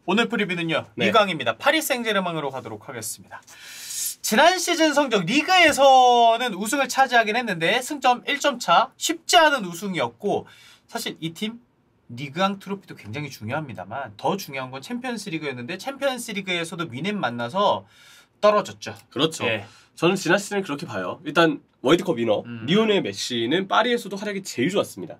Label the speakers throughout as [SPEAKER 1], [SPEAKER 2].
[SPEAKER 1] 오늘 프리뷰는요. 이강입니다. 파리 생제르맹으로 가도록 하겠습니다. 지난 시즌 성적 리그에서는 우승을 차지하긴 했는데 승점 1점 차, 쉽지 않은 우승이었고 사실 이 팀 리그왕 트로피도 굉장히 중요합니다만 더 중요한 건 챔피언스 리그였는데 챔피언스 리그에서도 미넨 만나서 떨어졌죠.
[SPEAKER 2] 그렇죠. 예. 저는 지난 시즌을 그렇게 봐요. 일단 월드컵 위너 리오넬 메시는 파리에서도 활약이 제일 좋았습니다.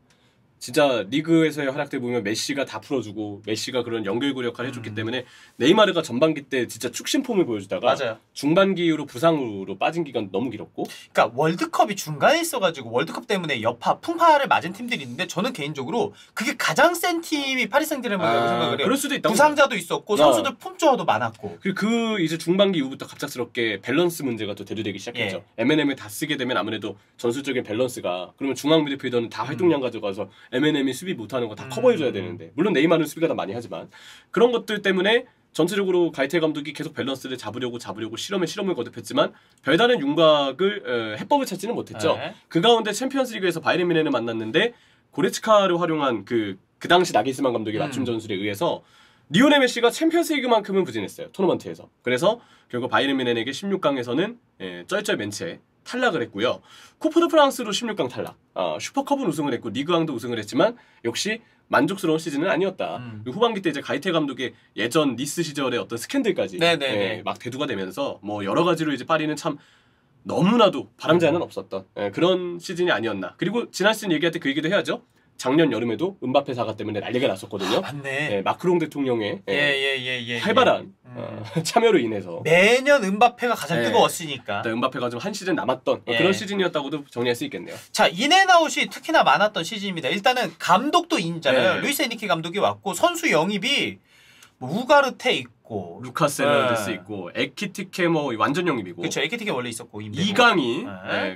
[SPEAKER 2] 진짜 리그에서의 활약들 보면 메시가 다 풀어주고 메시가 그런 연결고 역할을 해줬기 때문에 네이마르가 전반기 때 진짜 축신 폼을 보여주다가
[SPEAKER 1] 맞아요.
[SPEAKER 2] 중반기 이후로 부상으로 빠진 기간 너무 길었고
[SPEAKER 1] 그러니까 월드컵이 중간에 있어가지고 월드컵 때문에 여파, 풍파를 맞은 팀들이 있는데 저는 개인적으로 그게 가장 센 팀이 파리 생제르맹이라고 생각을 해요.
[SPEAKER 2] 그럴 수도 있다고.
[SPEAKER 1] 부상자도 있었고 선수들 품조화도 많았고
[SPEAKER 2] 그리고 그 이제 중반기 이후부터 갑작스럽게 밸런스 문제가 또 대두되기 시작했죠. 예. M&M을 다 쓰게 되면 아무래도 전술적인 밸런스가 그러면 중앙 미드필더는 다 활동량 가져가서 M&M이 수비 못하는 거 다 커버해줘야 되는데 물론 네이마르는 수비가 더 많이 하지만 그런 것들 때문에 전체적으로 가이테 감독이 계속 밸런스를 잡으려고 실험을 거듭했지만 별다른 윤곽을 해법을 찾지는 못했죠. 그 가운데 챔피언스리그에서 바이에른 뮌헨을 만났는데 고레츠카를 활용한 그 당시 나겔스만 감독의 맞춤 전술에 의해서 리오넬 메시가 챔피언스리그만큼은 부진했어요. 토너먼트에서. 그래서 결국 바이에른 뮌헨에게 16강에서는 쩔쩔 맨채 탈락을 했고요. 쿠프 드 프랑스로 16강 탈락. 슈퍼컵은 우승을 했고 리그왕도 우승을 했지만 역시 만족스러운 시즌은 아니었다. 후반기 때 이제 가이테 감독의 예전 니스 시절의 어떤 스캔들까지 막 대두가 되면서 뭐 여러 가지로 이제 파리는 참 너무나도 바람자는 없었던 그런 시즌이 아니었나. 그리고 지난 시즌 얘기할 때 그 얘기도 해야죠. 작년 여름에도 은바페 사과 때문에 난리가 났었거든요.
[SPEAKER 1] 맞네.
[SPEAKER 2] 마크롱 대통령의 활발한 참여로 인해서
[SPEAKER 1] 매년 은바페가 가장 뜨거웠으니까
[SPEAKER 2] 은바페가 좀 한 시즌 남았던 그런 시즌이었다고도 정리할 수 있겠네요.
[SPEAKER 1] 자, 인앤아웃이 특히나 많았던 시즌입니다. 일단은 감독도 인잖아요. 루이스 에니케 감독이 왔고 선수 영입이 뭐 우가르테 있고
[SPEAKER 2] 루카스 헤르난데스 있고 에키티케 뭐 완전 영입이고
[SPEAKER 1] 그렇죠. 에키티케 원래 있었고
[SPEAKER 2] 이강인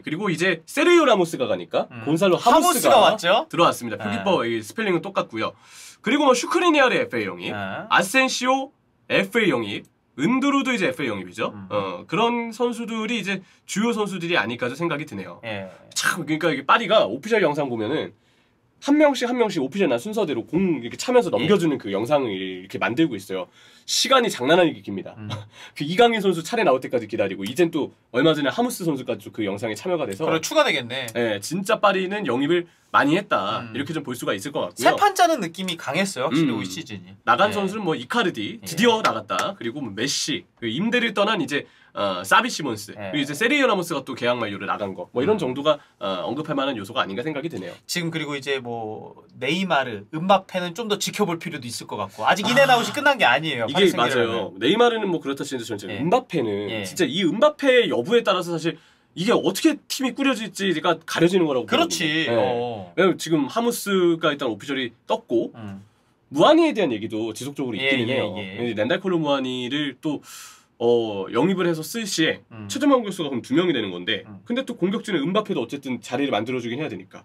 [SPEAKER 2] 그리고 이제 세르히오 라모스가 가니까 곤살로 하무스가
[SPEAKER 1] 왔죠.
[SPEAKER 2] 들어왔습니다. 표기법 스펠링은 똑같고요. 그리고 뭐 슈크리니아르 FA 영입, 아센시오 FA 영입, 은두루도 이제 FA 영입이죠. 그런 선수들이 이제 주요 선수들이 아닐까 생각이 드네요. 참 그러니까 이게 파리가 오피셜 영상 보면은 한 명씩 오피셜 난 순서대로 공 이렇게 차면서 넘겨주는 그 영상을 이렇게 만들고 있어요. 시간이 장난 아니게 깁니다. 그 이강인 선수 차례 나올 때까지 기다리고 이젠 또 얼마 전에 하무스 선수까지 그 영상에 참여가 돼서
[SPEAKER 1] 그래 추가되겠네.
[SPEAKER 2] 진짜 파리는 영입을 많이 했다. 이렇게 좀 볼 수가 있을 것 같고요.
[SPEAKER 1] 새 판짜는 느낌이 강했어요. 확실히 올 시즌이.
[SPEAKER 2] 나간 선수는 뭐 이카르디 드디어 나갔다. 그리고 뭐 메시, 임대를 떠난 이제 사비 시몬스, 그리고 이제 세르히오 라모스가 또 계약 만료로 나간 거, 뭐 이런 정도가 언급할 만한 요소가 아닌가 생각이 드네요.
[SPEAKER 1] 지금 그리고 이제 뭐 네이마르, 은바페는 좀 더 지켜볼 필요도 있을 것 같고 아직 인앤아웃이 끝난 게 아니에요.
[SPEAKER 2] 이게 맞아요. 네이마르는 뭐 그렇다 치는데 전체 은바페는 진짜 이 은바페의 여부에 따라서 사실 이게 어떻게 팀이 꾸려질지가 가려지는 거라고.
[SPEAKER 1] 그렇지.
[SPEAKER 2] 왜냐면 지금 하무스가 일단 오피셜이 떴고 무아니에 대한 얘기도 지속적으로 있기는 해요. 렌달콜로 무아니를 또 영입을 해서 쓸 시에 최종 공격수가 그럼 2명이 되는 건데 근데 또 공격진은 은바페도 어쨌든 자리를 만들어주긴 해야 되니까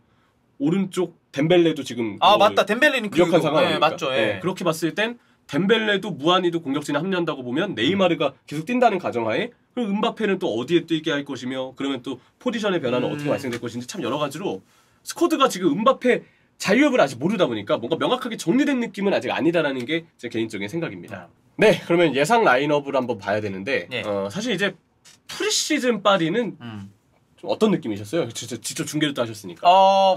[SPEAKER 2] 오른쪽 덴벨레도 지금
[SPEAKER 1] 맞다. 덴벨레는
[SPEAKER 2] 유력한 상황 아닙니까?
[SPEAKER 1] 맞죠.
[SPEAKER 2] 그렇게 봤을 땐 덴벨레도 무아니도 공격진에 합류한다고 보면 네이마르가 계속 뛴다는 가정하에 그럼 은바페는 또 어디에 뛰게 할 것이며 그러면 또 포지션의 변화는 어떻게 발생될 것인지 참 여러 가지로 스쿼드가 지금 은바페 자유업을 아직 모르다 보니까 뭔가 명확하게 정리된 느낌은 아직 아니다라는 게 제 개인적인 생각입니다. 네, 그러면 예상 라인업을 한번 봐야 되는데 사실 이제 프리시즌 파리는 좀 어떤 느낌이셨어요? 직접 중계를 또 하셨으니까.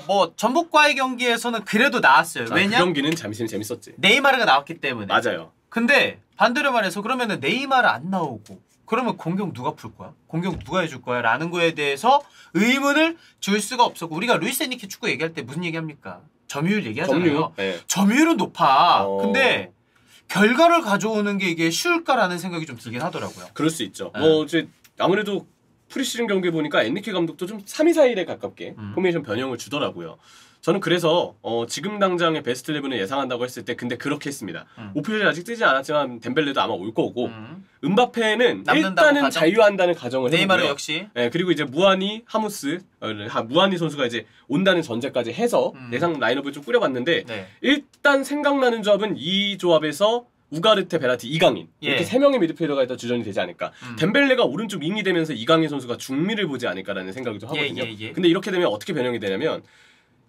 [SPEAKER 1] 뭐 전북과의 경기에서는 그래도 나았어요. 왜냐?
[SPEAKER 2] 그 경기는 재밌었지.
[SPEAKER 1] 네이마르가 나왔기 때문에.
[SPEAKER 2] 맞아요.
[SPEAKER 1] 근데 반대로 말해서 그러면은 네이마르 안 나오고 그러면 공격 누가 풀 거야? 공격 누가 해줄 거야? 라는 거에 대해서 의문을 줄 수가 없었고 우리가 루이스 에니케 축구 얘기할 때 무슨 얘기합니까? 점유율 얘기하잖아요. 점유율은 높아. 근데 결과를 가져오는 게 이게 쉬울까라는 생각이 좀 들긴 하더라고요.
[SPEAKER 2] 그럴 수 있죠. 뭐 이제 아무래도 프리시즌 경기 보니까 엔리케 감독도 좀 3-2-4-1에 가깝게 포메이션 변형을 주더라고요. 저는 그래서 지금 당장의 베스트 11을 예상한다고 했을 때 근데 그렇게 했습니다. 오피셜이 아직 뜨지 않았지만 덴벨레도 아마 올 거고 은바페는 일단은 자유한다는 가정을 해보고요.
[SPEAKER 1] 네이마르 역시.
[SPEAKER 2] 그리고 이제 무아니, 하무스, 무아니 선수가 이제 온다는 전제까지 해서 예상 라인업을 좀 꾸려봤는데 일단 생각나는 조합은 이 조합에서 우가르테, 베라티, 이강인 이렇게 3명의 미드필더가 일단 주전이 되지 않을까. 덴벨레가 오른쪽 윙이 되면서 이강인 선수가 중미를 보지 않을까라는 생각이 좀 하거든요. 근데 이렇게 되면 어떻게 변형이 되냐면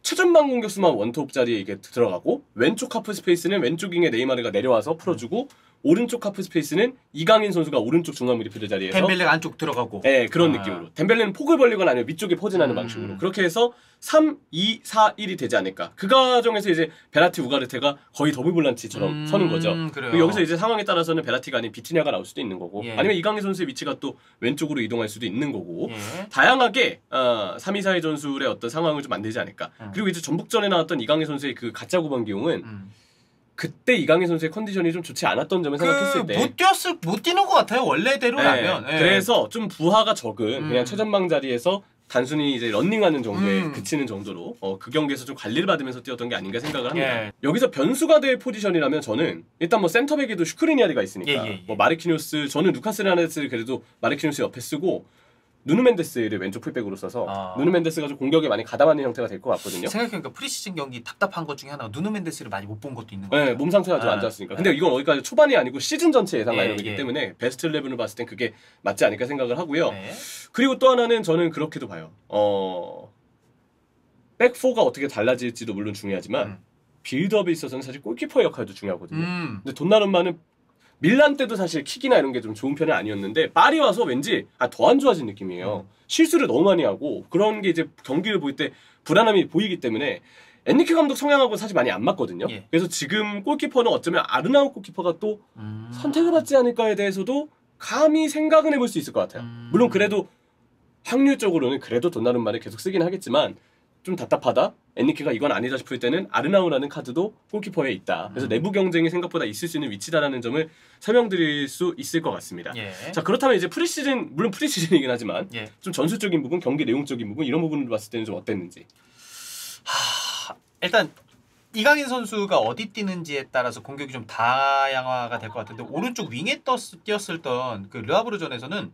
[SPEAKER 2] 최전방 공격수만 원톱 자리에 이게 들어가고 왼쪽 하프 스페이스는 왼쪽 윙에 네이마르가 내려와서 풀어주고 오른쪽 하프 스페이스는 이강인 선수가 오른쪽 중앙 미드필더 자리에서
[SPEAKER 1] 덴벨레가 안쪽 들어가고
[SPEAKER 2] 네, 그런 느낌으로. 덴벨레는 폭을 벌리거나 아니면 위쪽에 포진하는 방식으로. 그렇게 해서 3, 2, 4, 1이 되지 않을까. 그 과정에서 이제 베라티, 우가르테가 거의 더블 볼란치처럼 서는 거죠.
[SPEAKER 1] 그래요.
[SPEAKER 2] 여기서 이제 상황에 따라서는 베라티가 아닌 비티냐가 나올 수도 있는 거고
[SPEAKER 1] 예.
[SPEAKER 2] 아니면 이강인 선수의 위치가 또 왼쪽으로 이동할 수도 있는 거고
[SPEAKER 1] 예.
[SPEAKER 2] 다양하게 3, 2, 4의 전술의 어떤 상황을 좀 만들지 않을까. 그리고 이제 전북전에 나왔던 이강인 선수의 그 가짜 구번 기용은 그때 이강인 선수의 컨디션이 좀 좋지 않았던 점을 생각했을 때
[SPEAKER 1] 못 뛰는 것 같아요. 원래대로라면.
[SPEAKER 2] 네. 그래서 좀 부하가 적은 그냥 최전방 자리에서 단순히 이제 런닝하는 정도에 그치는 정도로 그 경기에서 좀 관리를 받으면서 뛰었던 게 아닌가 생각을 합니다.
[SPEAKER 1] 예.
[SPEAKER 2] 여기서 변수가 될 포지션이라면 저는 일단 뭐 센터백에도 슈크리니아리가 있으니까 뭐 마르키뉴스 저는 루카스 헤르난데스를 그래도 마르키뉴스 옆에 쓰고 누누 멘데스를 왼쪽 풀백으로 써서 누누 멘데스가 좀 공격에 많이 가담하는 형태가 될 것 같거든요.
[SPEAKER 1] 생각해보니까 프리시즌 경기 답답한 것 중에 하나가 누누 멘데스를 많이 못 본 것도 있는 것 같아요.
[SPEAKER 2] 네, 몸 상태가 좀 안 좋았으니까. 근데 이건 어디까지 초반이 아니고 시즌 전체 예상 라인업이기
[SPEAKER 1] 예.
[SPEAKER 2] 때문에 베스트 11을 봤을 땐 그게 맞지 않을까 생각을 하고요.
[SPEAKER 1] 네.
[SPEAKER 2] 그리고 또 하나는 저는 그렇게도 봐요. 백4가 어떻게 달라질지도 물론 중요하지만 빌드업에 있어서는 사실 골키퍼의 역할도 중요하거든요. 근데 돈나룸마는 밀란 때도 사실 킥이나 이런 게 좀 좋은 편은 아니었는데 파리 와서 왠지 더 안 좋아진 느낌이에요. 실수를 너무 많이 하고 그런 게 이제 경기를 볼 때 불안함이 보이기 때문에 엔리케 감독 성향하고 사실 많이 안 맞거든요.
[SPEAKER 1] 예.
[SPEAKER 2] 그래서 지금 골키퍼는 어쩌면 아르나우 골키퍼가 또 선택을 받지 않을까에 대해서도 감히 생각은 해볼 수 있을 것 같아요. 물론 그래도 확률적으로는 그래도 돈나룸마를 계속 쓰긴 하겠지만 좀 답답하다. 엔리케가 이건 아니다 싶을 때는 아르나우라는 카드도 골키퍼에 있다. 그래서 내부 경쟁이 생각보다 있을 수 있는 위치다라는 점을 설명드릴 수 있을 것 같습니다.
[SPEAKER 1] 예.
[SPEAKER 2] 자 그렇다면 이제 프리시즌 물론 프리시즌이긴 하지만
[SPEAKER 1] 예.
[SPEAKER 2] 좀 전술적인 부분, 경기 내용적인 부분 이런 부분을 봤을 때는 좀 어땠는지.
[SPEAKER 1] 일단 이강인 선수가 어디 뛰는지에 따라서 공격이 좀 다양화가 될 것 같은데 오른쪽 윙에 뛰었을 그 르하브르전에서는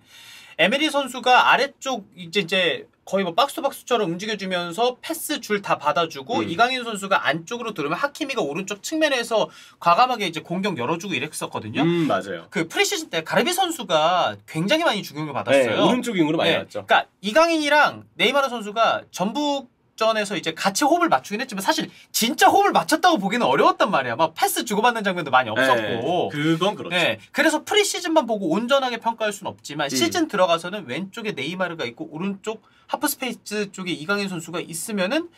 [SPEAKER 1] 에메리 선수가 아래쪽 이제 거의 뭐 박스투박스처럼 움직여주면서 패스 줄 다 받아주고 이강인 선수가 안쪽으로 들어오면 하키미가 오른쪽 측면에서 과감하게 이제 공격 열어주고 이랬었거든요.
[SPEAKER 2] 맞아요.
[SPEAKER 1] 그 프리시즌 때 가르비 선수가 굉장히 많이 주목을 받았어요.
[SPEAKER 2] 네, 오른쪽 윙으로 많이 왔죠.
[SPEAKER 1] 그러니까 이강인이랑 네이마르 선수가 전북전에서 이제 같이 호흡을 맞추긴 했지만 사실 진짜 호흡을 맞췄다고 보기는 어려웠단 말이야. 막 패스 주고받는 장면도 많이 없었고.
[SPEAKER 2] 그건 그렇죠.
[SPEAKER 1] 네, 그래서 프리시즌만 보고 온전하게 평가할 수는 없지만 시즌 들어가서는 왼쪽에 네이마르가 있고 오른쪽 하프 스페이스 쪽에 이강인 선수가 있으면은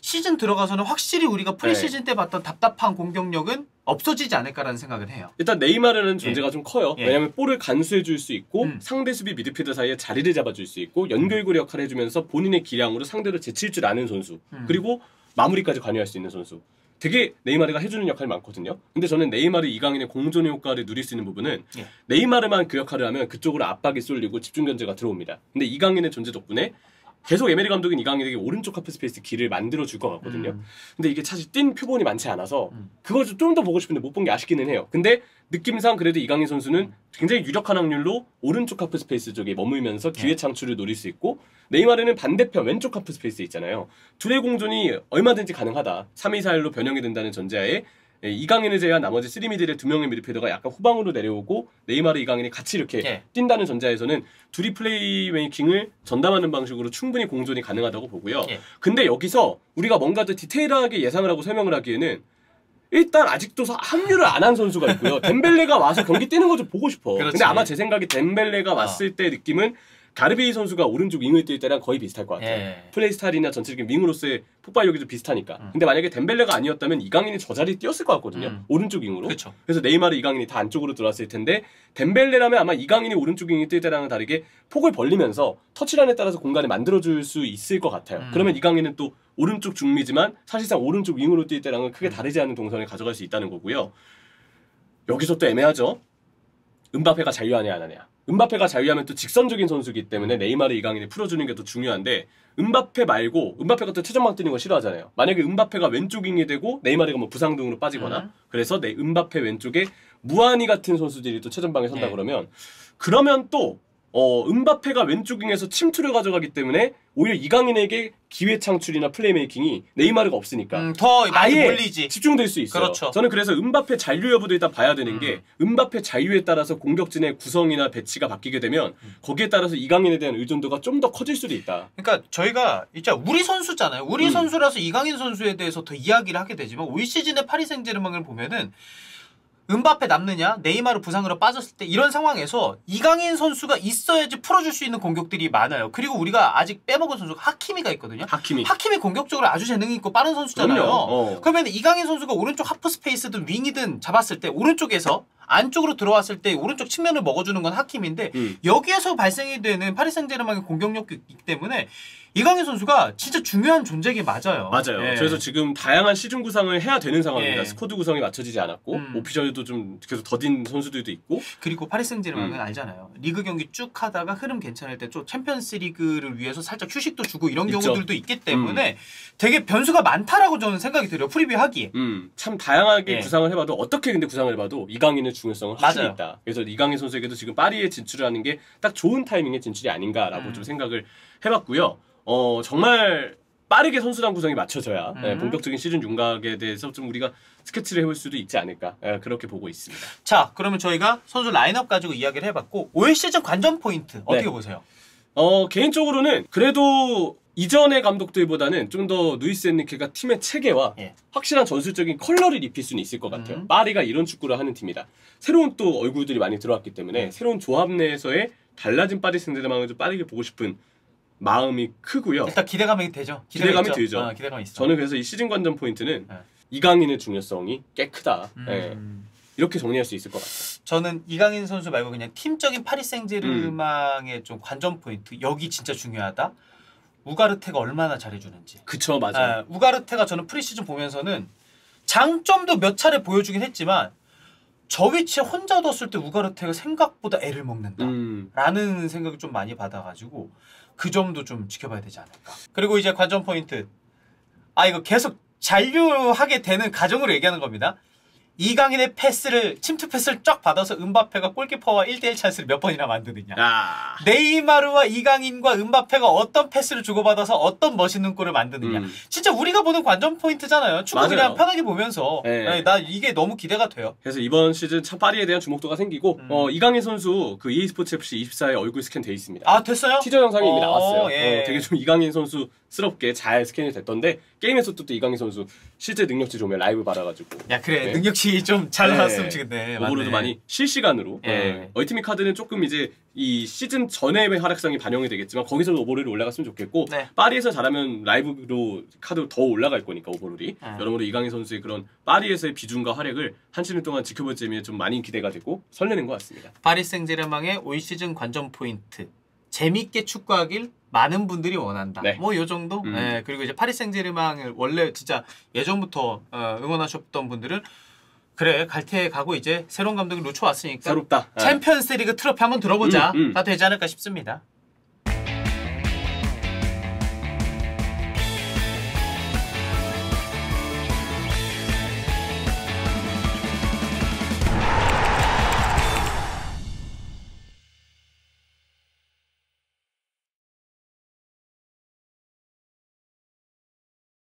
[SPEAKER 1] 시즌 들어가서는 확실히 우리가 프리시즌 때 봤던 답답한 공격력은 없어지지 않을까라는 생각을 해요.
[SPEAKER 2] 일단 네이마르는 존재가 좀 커요.
[SPEAKER 1] 예.
[SPEAKER 2] 왜냐하면 볼을 간수해 줄 수 있고 상대 수비 미드필더 사이에 자리를 잡아줄 수 있고 연결고리 역할을 해주면서 본인의 기량으로 상대를 제칠 줄 아는 선수. 그리고 마무리까지 관여할 수 있는 선수. 되게 네이마르가 해주는 역할이 많거든요. 근데 저는 네이마르, 이강인의 공존의 효과를 누릴 수 있는 부분은 네이마르만 그 역할을 하면 그쪽으로 압박이 쏠리고 집중 견제가 들어옵니다. 근데 이강인의 존재 덕분에 계속 에메리 감독은 이강인에게 오른쪽 하프 스페이스 길을 만들어 줄 것 같거든요. 근데 이게 사실 뛴 표본이 많지 않아서 그걸 좀 더 보고 싶은데 못 본 게 아쉽기는 해요. 근데 느낌상 그래도 이강인 선수는 굉장히 유력한 확률로 오른쪽 하프 스페이스 쪽에 머물면서 기회 창출을 노릴 수 있고 네이마르는 반대편 왼쪽 하프 스페이스 있잖아요. 둘의 공존이 얼마든지 가능하다. 3-2-4-1로 변형이 된다는 전제하에 이강인을 제외한 나머지 3미들의 2명의 미드필더가 약간 후방으로 내려오고 네이마르, 이강인이 같이 이렇게 뛴다는 전제하에서는 둘이 플레이메이킹을 전담하는 방식으로 충분히 공존이 가능하다고 보고요. 근데 여기서 우리가 뭔가 더 디테일하게 예상을 하고 설명을 하기에는 일단 아직도 합류를 안 한 선수가 있고요. 덴벨레가 와서 경기 뛰는 거 좀 보고 싶어.
[SPEAKER 1] 그렇지.
[SPEAKER 2] 근데 아마 제 생각에 덴벨레가 왔을 때 느낌은 가르베이 선수가 오른쪽 윙을 뛸 때랑 거의 비슷할 것 같아요. 플레이 스타일이나 전체적인 윙으로서의 폭발력이 좀 비슷하니까. 근데 만약에 덴벨레가 아니었다면 이강인이 저 자리에 뛰었을 것 같거든요. 오른쪽 윙으로.
[SPEAKER 1] 그쵸.
[SPEAKER 2] 그래서 네이마르, 이강인이 다 안쪽으로 들어왔을 텐데 덴벨레라면 아마 이강인이 오른쪽 윙이 뛸 때랑은 다르게 폭을 벌리면서 터치란에 따라서 공간을 만들어줄 수 있을 것 같아요. 그러면 이강인은 또 오른쪽 중미지만 사실상 오른쪽 윙으로 뛸 때랑은 크게 다르지 않은 동선을 가져갈 수 있다는 거고요. 여기서 또 애매하죠. 음바페가 자유하냐 안 하냐. 음바페가 자유하면 또 직선적인 선수이기 때문에 네이마르, 이강인이 풀어주는 게 더 중요한데 음바페 말고 음바페가 또 최전방 뛰는 거 싫어하잖아요. 만약에 음바페가 왼쪽 윙이 되고 네이마르가 뭐 부상 등으로 빠지거나 그래서 음바페 왼쪽에 무아니 같은 선수들이 또 최전방에 선다 그러면 또 음바페가 왼쪽 윙에서 침투를 가져가기 때문에 오히려 이강인에게 기회 창출이나 플레이메이킹이 네이마르가 없으니까
[SPEAKER 1] 더 많이
[SPEAKER 2] 아예
[SPEAKER 1] 몰리지.
[SPEAKER 2] 집중될 수 있어요.
[SPEAKER 1] 그렇죠.
[SPEAKER 2] 저는 그래서 음바페 잔류 여부도 일단 봐야 되는 게 음바페 잔류에 따라서 공격진의 구성이나 배치가 바뀌게 되면 거기에 따라서 이강인에 대한 의존도가 좀 더 커질 수도 있다.
[SPEAKER 1] 그러니까 저희가 진짜 우리 선수잖아요. 우리 선수라서 이강인 선수에 대해서 더 이야기를 하게 되지만 올 시즌의 파리 생제르맹을 보면은 음바페 남느냐 네이마르 부상으로 빠졌을 때 이런 상황에서 이강인 선수가 있어야지 풀어줄 수 있는 공격들이 많아요. 그리고 우리가 아직 빼먹은 선수가 하키미가 있거든요. 하키미 공격적으로 아주 재능이 있고 빠른 선수잖아요. 그러면 이강인 선수가 오른쪽 하프 스페이스든 윙이든 잡았을 때 오른쪽에서 안쪽으로 들어왔을 때 오른쪽 측면을 먹어주는 건 하킴인데 여기에서 발생이 되는 파리 생제르맹의 공격력이 있기 때문에 이강인 선수가 진짜 중요한 존재긴 맞아요.
[SPEAKER 2] 맞아요.
[SPEAKER 1] 예.
[SPEAKER 2] 그래서 지금 다양한 시즌 구상을 해야 되는 상황입니다.
[SPEAKER 1] 예.
[SPEAKER 2] 스쿼드 구성이 맞춰지지 않았고 오피셜도 좀 계속 더딘 선수들도 있고
[SPEAKER 1] 그리고 파리 생제르맹은 알잖아요. 리그 경기 쭉 하다가 흐름 괜찮을 때 좀 챔피언스 리그를 위해서 살짝 휴식도 주고 이런
[SPEAKER 2] 있죠.
[SPEAKER 1] 경우들도 있기 때문에 되게 변수가 많다라고 저는 생각이 들어요. 프리뷰 하기에.
[SPEAKER 2] 참 다양하게
[SPEAKER 1] 예.
[SPEAKER 2] 구상을 해봐도 어떻게 근데 구상을 해봐도 이강인의 중요성은 확실히
[SPEAKER 1] 맞아요.
[SPEAKER 2] 있다. 그래서 이강인 선수에게도 지금 파리에 진출하는 게 딱 좋은 타이밍에 진출이 아닌가라고 좀 생각을 해봤고요. 정말 빠르게 선수단 구성이 맞춰져야 본격적인 시즌 윤곽에 대해서 좀 우리가 스케치를 해볼 수도 있지 않을까 그렇게 보고 있습니다.
[SPEAKER 1] 자, 그러면 저희가 선수 라인업 가지고 이야기를 해봤고 올 시즌 관전 포인트 어떻게 보세요?
[SPEAKER 2] 개인적으로는 그래도 이전의 감독들보다는 좀 더 루이스 엔리케가 팀의 체계와 확실한 전술적인 컬러를 입힐 수는 있을 것 같아요. 파리가 이런 축구를 하는 팀이다. 새로운 또 얼굴들이 많이 들어왔기 때문에 새로운 조합 내에서의 달라진 파리 생제르맹을 좀 빠르게 보고 싶은 마음이 크고요.
[SPEAKER 1] 일단 기대감이 되죠.
[SPEAKER 2] 기대감이 들죠.
[SPEAKER 1] 기대감이 있어.
[SPEAKER 2] 저는 그래서 이 시즌 관전 포인트는 이강인의 중요성이 꽤 크다. 이렇게 정리할 수 있을 것 같아요.
[SPEAKER 1] 저는 이강인 선수 말고 그냥 팀적인 파리 생제르맹의 좀 관전 포인트 여기 진짜 중요하다. 우가르테가 얼마나 잘해주는지.
[SPEAKER 2] 그쵸, 맞아요.
[SPEAKER 1] 우가르테가 저는 프리시즌 보면서는 장점도 몇 차례 보여주긴 했지만 저 위치에 혼자 뒀을 때 우가르테가 생각보다 애를 먹는다 라는 생각을 좀 많이 받아가지고 그 점도 좀 지켜봐야 되지 않을까. 그리고 이제 관전 포인트, 이거 계속 잔류하게 되는 가정으로 얘기하는 겁니다. 이강인의 침투 패스를 쫙 받아서 음바페가 골키퍼와 1대1 찬스를 몇 번이나 만드느냐. 네이마르와 이강인과 음바페가 어떤 패스를 주고받아서 어떤 멋있는 골을 만드느냐. 진짜 우리가 보는 관전 포인트잖아요. 축구 그냥 편하게 보면서. 나 이게 너무 기대가 돼요.
[SPEAKER 2] 그래서 이번 시즌 참 파리에 대한 주목도가 생기고 이강인 선수 그 EA스포츠 FC 24에 얼굴 스캔 돼 있습니다.
[SPEAKER 1] 됐어요?
[SPEAKER 2] 티저 영상이 이미 나왔어요.
[SPEAKER 1] 예.
[SPEAKER 2] 되게 좀 이강인 선수스럽게 잘 스캔이 됐던데 게임에서 또 이강인 선수 실제 능력치 좀 라이브 받아가지고
[SPEAKER 1] 그래 능력치 좀 잘 나왔으면 좋겠네.
[SPEAKER 2] 오버로도 많이 실시간으로 얼티밋 카드는 조금 이제 이 시즌 전의 활약상이 반영이 되겠지만 거기서 오버롤이 올라갔으면 좋겠고 파리에서 잘하면 라이브로 카드 더 올라갈 거니까 오버롤이 여러모로 이강인 선수의 그런 파리에서의 비중과 활약을 한 시즌 동안 지켜볼 재미에 좀 많이 기대가 되고 설레는 것 같습니다.
[SPEAKER 1] 파리 생제르맹의 올 시즌 관전 포인트 재밌게 축구하길 많은 분들이 원한다. 뭐 요 정도. 그리고 이제 파리 생제르맹을 원래 진짜 예전부터 응원하셨던 분들은 그래 갈티에 가고 이제 새로운 감독이 놓쳐왔으니까
[SPEAKER 2] 새롭다.
[SPEAKER 1] 챔피언스리그 트로피 한번 들어보자. 다 되지 않을까 싶습니다.